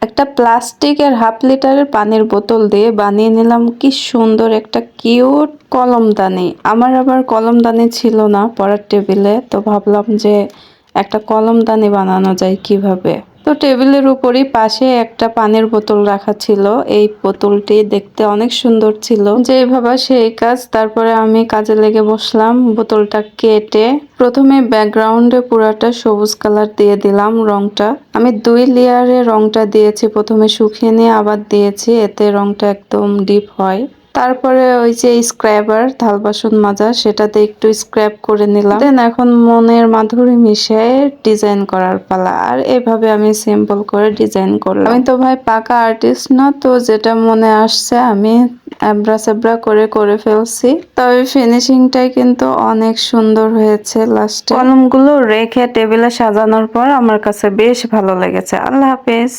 একটা প্লাস্টিকের 1/2 লিটারের পানির বোতল দিয়ে বানিয়ে নিলাম কি সুন্দর একটা কিউট কলমদানি। আমার আবার কলমদানি ছিল না পড়ার টেবিলে, তো ভাবলাম যে একটা কলমদানি বানানো যায় কিভাবে। তো টেবিলের উপরই পাশে একটা পানির বোতল রাখা ছিল। এই বোতলটি দেখতে অনেক সুন্দর ছিল, যে ভাবা সেই কাজ। তারপরে আমি কাজে লেগে বসলাম। বোতলটা কেটে প্রথমে ব্যাকগ্রাউন্ডে পুরাটা সবুজ কালার দিয়ে দিলাম রংটা। আমি 2 লেয়ারে রংটা দিয়েছি, প্রথমে শুকিয়ে নিয়ে আবার দিয়েছি, এতে রংটা একদম ডিপ হয়। তারপরে ওই যে স্ক্র্যাবার থাল বাসন মাজা, সেটাতে একটু স্ক্র্যাপ করে নিলাম। দেন এখন মনের মাধুরী মিশিয়ে ডিজাইন করার পালা। আর এভাবে আমি সিম্পল করে ডিজাইন করলাম। আমি তো ভাই পাকা আর্টিস্ট না, তো যেটা মনে আসছে আমি এবড়া সেবড়া করে ফেলছি। তবে ফিনিশিংটাই কিন্তু অনেক সুন্দর হয়েছে। লাস্টে কলমগুলো রেখে টেবিলে সাজানোর পর আমার কাছে বেশ ভালো লেগেছে। আল্লাহ হাফেজ।